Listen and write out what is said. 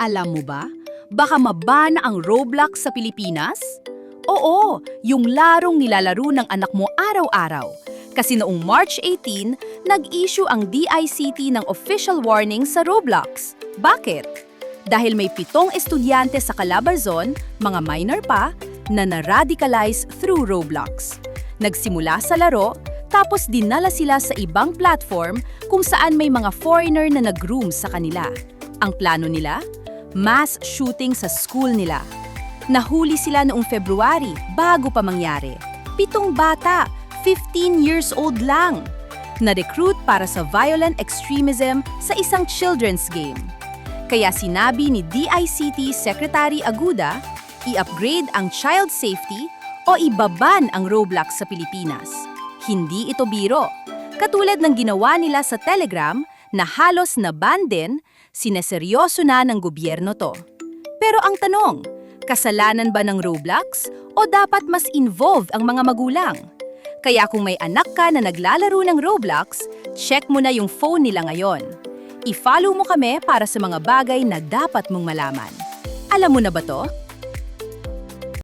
Alam mo ba? Baka maban ang Roblox sa Pilipinas? Oo, yung larong nilalaro ng anak mo araw-araw. Kasi noong March 18, nag-issue ang DICT ng official warning sa Roblox. Bakit? Dahil may 7 estudyante sa Calabarzon, mga minor pa, na na-radicalize through Roblox. Nagsimula sa laro, tapos dinala sila sa ibang platform kung saan may mga foreigner na nag-groom sa kanila. Ang plano nila? Mass shooting sa school nila. Nahuli sila noong February bago pa mangyari. 7 bata, 15 years old lang. Na-recruit para sa violent extremism sa isang children's game. Kaya sinabi ni DICT Secretary Aguda, i-upgrade ang child safety o ibaban ang Roblox sa Pilipinas. Hindi ito biro. Katulad ng ginawa nila sa Telegram na halos na-ban din, sineseryoso na ng gobyerno to. Pero ang tanong, kasalanan ba ng Roblox o dapat mas involved ang mga magulang? Kaya kung may anak ka na naglalaro ng Roblox, check mo na yung phone nila ngayon. I-follow mo kami para sa mga bagay na dapat mong malaman. Alam mo na ba to?